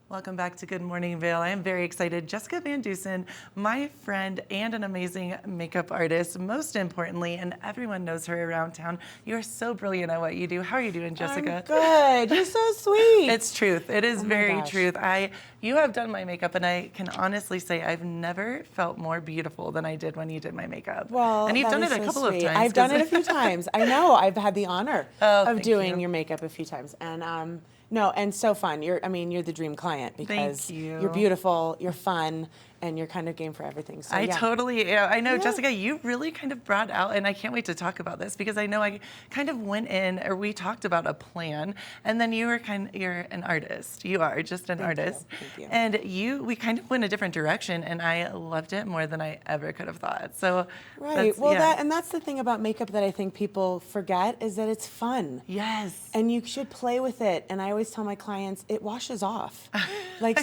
Welcome back to Good Morning Vail. I am very excited. Jessica Van Dusen, my friend and an amazing makeup artist, most importantly, and everyone knows her around town. You're so brilliant at what you do. How are you doing, Jessica? I'm good. You're so sweet. It's truth. It is very gosh. truth. You have done my makeup, and I can honestly say I've never felt more beautiful than I did when you did my makeup. Well, and you've done it so a couple sweet. of times. I've done it a few times. I know. I've had the honor of thank doing you. your makeup a few times, and no, and so fun. You're the dream client because Thank you. you're beautiful, you're fun, and you're kind of game for everything. So I yeah. totally am. I know, Yeah. Jessica, you really kind of brought out, and I can't wait to talk about this because I know I kind of went in, or we talked about a plan, and then you're an artist. You are just an artist. Thank you. And we kind of went a different direction, and I loved it more than I ever could have thought. So, Right. Well, yeah. that's the thing about makeup that I think people forget is that it's fun. Yes. And you should play with it. And I always tell my clients, it washes off.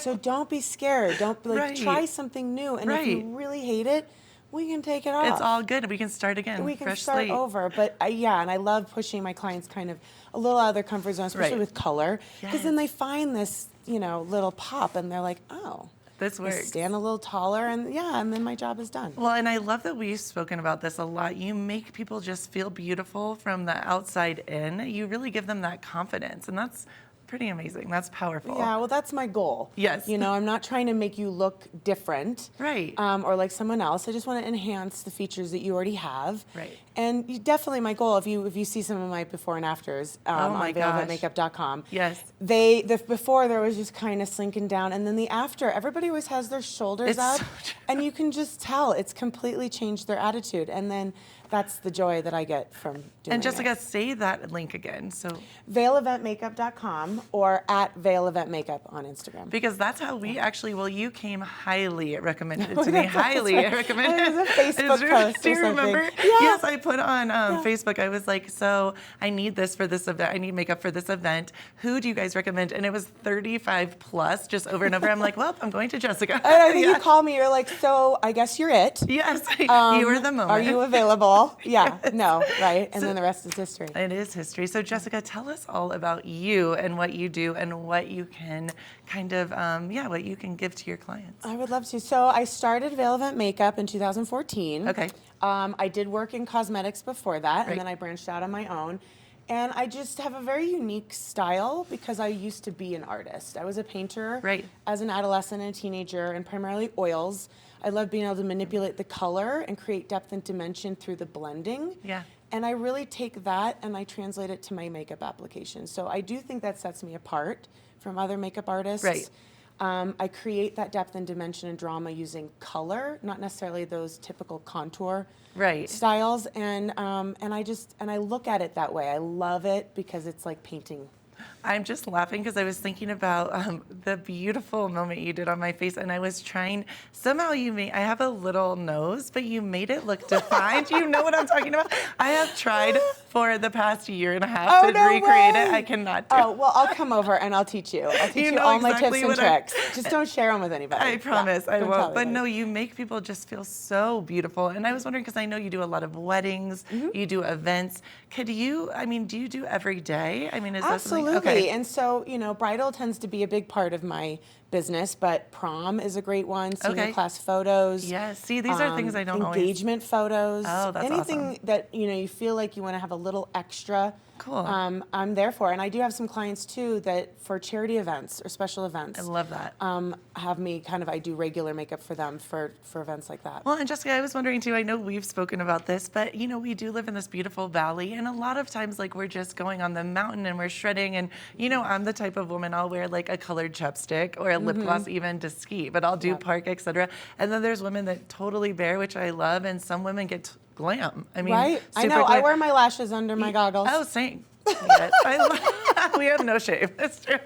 So don't be scared. Don't Right. try something new. And if Right. you really hate it, we can take it off. It's all good. We can start again. We can fresh start slate. over. But and I love pushing my clients kind of a little out of their comfort zone, especially Right. with color, because then Yes. they find this, little pop, and they're like, oh, This I works. stand a little taller, and then my job is done. Well, and I love that we've spoken about this a lot. You make people just feel beautiful from the outside in. You really give them that confidence, and that's pretty amazing. That's powerful. Yeah, well, that's my goal. Yes. I'm not trying to make you look different. Right. Or like someone else. I just want to enhance the features that you already have. Right. And definitely my goal, if you see some of my before and afters Oh my on gosh. VailOfItMakeup.com. Yes. The before there was just kind of slinking down, and then the after, everybody always has their shoulders It's up, so true. and you can just tell it's completely changed their attitude. And then that's the joy that I get from doing And Jessica, it. say that link again. So, VailOfItMakeup.com or at VailOfItMakeup on Instagram. because that's how we actually, you came highly recommended to me. That's Highly right. recommended. It was a Facebook post Do or you remember? something. Yeah. Yes, I put on Facebook. I was like, so I need this for this event. I need makeup for this event. Who do you guys recommend? And it was 35 plus, just over and over. I'm like, well, I'm going to Jessica. And I think you called me. You're like, so I guess you're it. Yes, you were the moment. Are you available? Yeah. No. Right. And then the rest is history. It is history. So Jessica, tell us all about you and what you do and what you can kind of, what you can give to your clients. I would love to. So I started Vail Event Makeup in 2014. Okay. I did work in cosmetics before that, Right. and then I branched out on my own. And I just have a very unique style because I used to be an artist. I was a painter Right. as an adolescent and a teenager, and primarily oils. I love being able to manipulate the color and create depth and dimension through the blending. Yeah. And I really take that and I translate it to my makeup application. So I do think that sets me apart from other makeup artists. Right. I create that depth and dimension and drama using color, not necessarily those typical contour Right. styles. And I look at it that way. I love it because it's like painting. I'm just laughing because I was thinking about the beautiful moment you did on my face, and I was trying. Somehow I have a little nose, but you made it look defined. You know what I'm talking about? I have tried for the past year and a half to no recreate way. it. I cannot do. Oh, well, I'll come over and I'll teach you. I'll teach you know all my exactly tips and what tricks. Just don't share them with anybody. I promise I don't won't. tell But no, anybody. you make people just feel so beautiful. And I was wondering, because I know you do a lot of weddings, you do events. Do you do every day? I mean, is that something? Absolutely. Okay. And so, bridal tends to be a big part of my business, but prom is a great one. Senior Okay. class photos. Yes. See, these are things I don't always. Engagement photos. Oh, that's anything awesome. that you feel like you want to have a little extra. Cool. I'm there for. And I do have some clients too that for charity events or special events. I love that. Have me I do regular makeup for them for events like that. Well, and Jessica, I was wondering too, I know we've spoken about this, but we do live in this beautiful valley, and a lot of times we're just going on the mountain and we're shredding, and I'm the type of woman, I'll wear like a colored chapstick or a lip gloss even to ski, but I'll do Yep. park, etc. And then there's women that totally bare, which I love, and some women get glam. I mean, Right? I super know. I glam. wear my lashes under my goggles. Oh, same. Yes, we have no shame. That's true.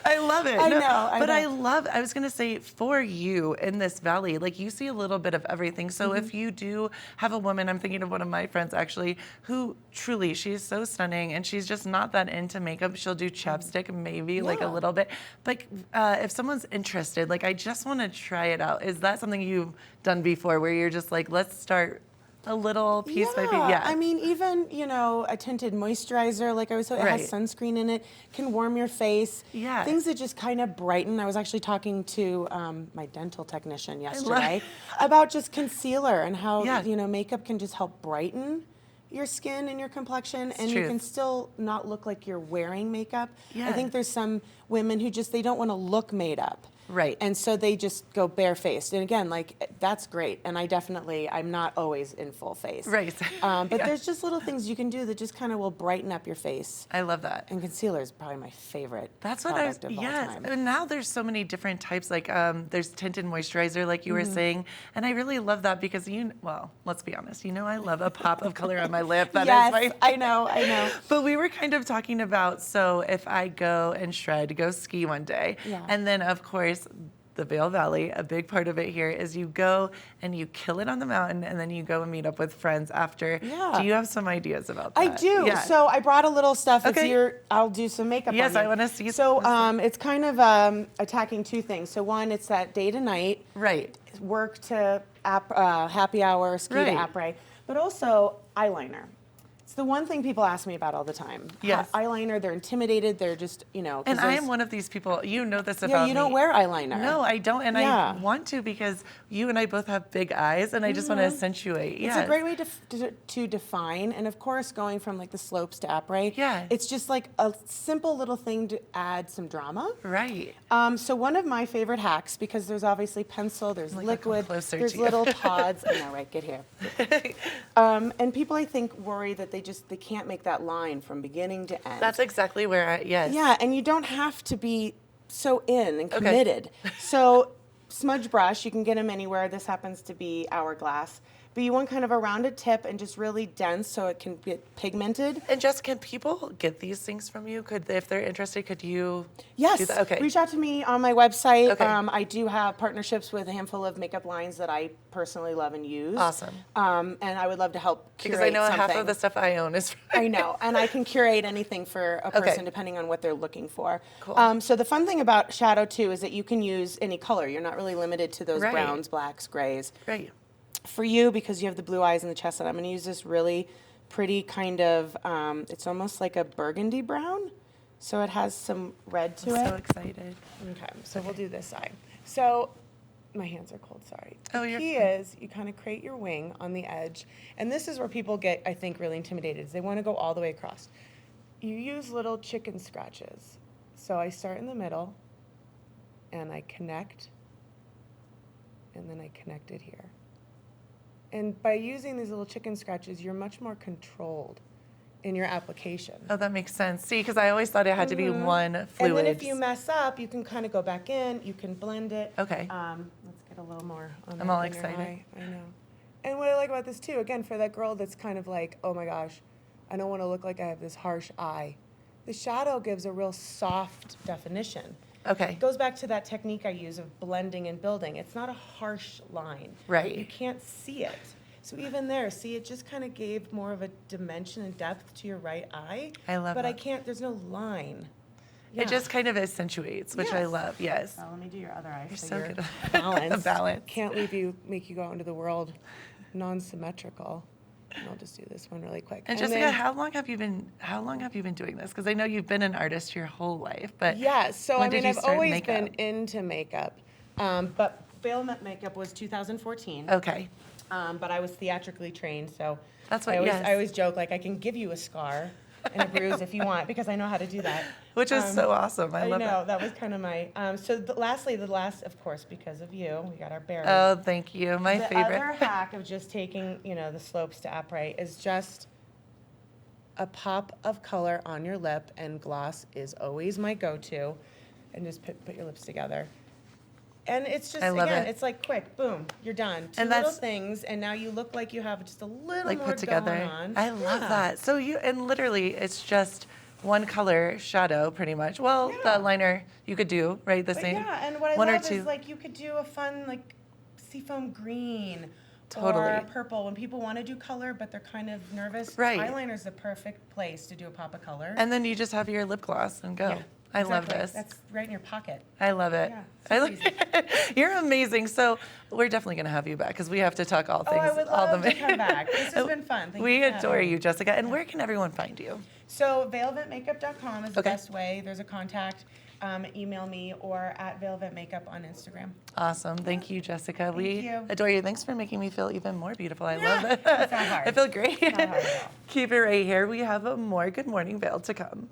I love it. I No, know, but know. I was going to say, for you in this valley, you see a little bit of everything. So if you do have a woman, I'm thinking of one of my friends actually, who truly, she's so stunning and she's just not that into makeup. She'll do chapstick, maybe a Yeah. little bit. But if someone's interested, I just want to try it out. Is that something you've done before where you're just let's start A little piece by piece. Yeah, Yeah. I mean, even, a tinted moisturizer, like I was saying, it has Right. sunscreen in it, can warm your face. Yeah. Things that just kind of brighten. I was actually talking to my dental technician love- yesterday about just concealer and how, Yeah. makeup can just help brighten your skin and your complexion, and you truth. can still not look like you're wearing makeup. Yeah. I think there's some women who they don't want to look made up. Right. And so they just go barefaced. And again, like, that's great. And I'm not always in full face. Right. But Yeah. there's just little things you can do that just kind of will brighten up your face. I love that. And concealer is probably my favorite That's what I was, product of all yes. time. And now there's so many different types, like there's tinted moisturizer, like you were Mm-hmm. saying. And I really love that because let's be honest, I love a pop of color on my lip. That is Yes, my I know. But we were kind of talking about, so if I go ski one day, Yeah. and then of course, the Vail Valley, a big part of it here is you go and you kill it on the mountain and then you go and meet up with friends after. Yeah. Do you have some ideas about that? I do. Yeah. So I brought a little stuff. Okay. I'll do some makeup Yes, on you. I wanna see So some. it's kind of attacking two things. So one, it's that day to night. Right. Work to happy hour, ski Right. to après, but also eyeliner. It's the one thing people ask me about all the time. Yes. Eyeliner, they're intimidated. They're just, 'cause And I there's- am one of these people. You know this Yeah, about me. you don't wear eyeliner. No, I don't, and I Yeah. want to because you and I both have big eyes, and I just want to accentuate. It's a great way to define, and of course, going from like the slopes to après. Yeah. It's just like a simple little thing to add some drama. Right. So one of my favorite hacks, because there's obviously pencil, there's Like, I'll come liquid, closer there's to you. little pods. I know, right? Get here. And people, I think, worry that they can't make that line from beginning to end. That's exactly where yes. Yeah, and you don't have to be so in and Okay. committed. So smudge brush, you can get them anywhere. This happens to be Hourglass. But you want kind of a rounded tip and just really dense so it can get pigmented. And Jess, can people get these things from you? If they're interested, could you Yes. do that? Okay. Reach out to me on my website. Okay. I do have partnerships with a handful of makeup lines that I personally love and use. Awesome. And I would love to help curate Because I know something. half of the stuff I own is I know, and I can curate anything for a person Okay. depending on what they're looking for. Cool. So the fun thing about shadow too is that you can use any color. You're not really limited to those Right. browns, blacks, grays. Right. For you, because you have the blue eyes and the chestnut, I'm going to use this really pretty kind of, it's almost like a burgundy brown. So it has some red to I'm it. so excited. Okay, so we'll do this side. So my hands are cold, sorry. Oh, The you're key fine. is you kind of create your wing on the edge. And this is where people get, I think, really intimidated, is they want to go all the way across. You use little chicken scratches. So I start in the middle, and I connect, and then I connect it here. And by using these little chicken scratches, you're much more controlled in your application. Oh, that makes sense. See, because I always thought it had to be one fluid. And then if you mess up, you can kind of go back in, you can blend it. Okay. Let's get a little more on I'm that all inner excited. eye. I know. And what I like about this too, again, for that girl that's kind of like, oh my gosh, I don't want to look like I have this harsh eye. The shadow gives a real soft definition. Okay. It goes back to that technique I use of blending and building. It's not a harsh line. Right. You can't see it. So even there, see, it just kind of gave more of a dimension and depth to your right eye. I love But I that. can't, there's no line. It just kind of accentuates, which I Yes. love. Yes. So let me do your other eye. You're so you're good. balanced. Balance. Can't make you go out into the world non-symmetrical. And I'll just do this one really quick. And Jessica, then- how long have you been doing this? Because I know you've been an artist your whole life, but Yeah, so when I did mean, you I've start always makeup? been into makeup. But Vail Makeup was 2014. Okay. But I was theatrically trained, so That's what- I always, yes. I always joke, like, I can give you a scar and a bruise if you want, because I know how to do that. Which is so awesome. I love know, it. that was kind of my, lastly, of course, because of you, we got our berries. Oh, thank you. My The favorite. other hack of just taking, the slopes to après is just a pop of color on your lip, and gloss is always my go-to, and just put your lips together. And it's just, I love again, it. it's like quick, boom, you're done. Two And little that's- things, and now you look like you have just a little Like more put together. going on. I love Yeah. that. So and literally it's just one color shadow pretty much. Well, Yeah. the liner you could do, right? The But same. yeah, and what I one or love two. is like you could do a fun like seafoam green or Totally. a purple when people want to do color but they're kind of nervous. Right. Eyeliner's the perfect place to do a pop of color. And then you just have your lip gloss and go. Yeah. I love Exactly. this. That's right in your pocket. I love it. Yeah, I super You're amazing. So we're definitely going to have you back because we have to talk all Oh, things. I would all love to come back. This has been fun. Thank We you for adore having me. you, Jessica. And where can everyone find you? So vaileventmakeup.com is the Okay. best way. There's a contact. Email me or at vaileventmakeup on Instagram. Awesome. Thank you, Jessica. We you. adore you. Thanks for making me feel even more beautiful. I Yeah, love it. it's not hard. I feel great. Not hard at all. Keep it right here. We have a more Good Morning Vail to come.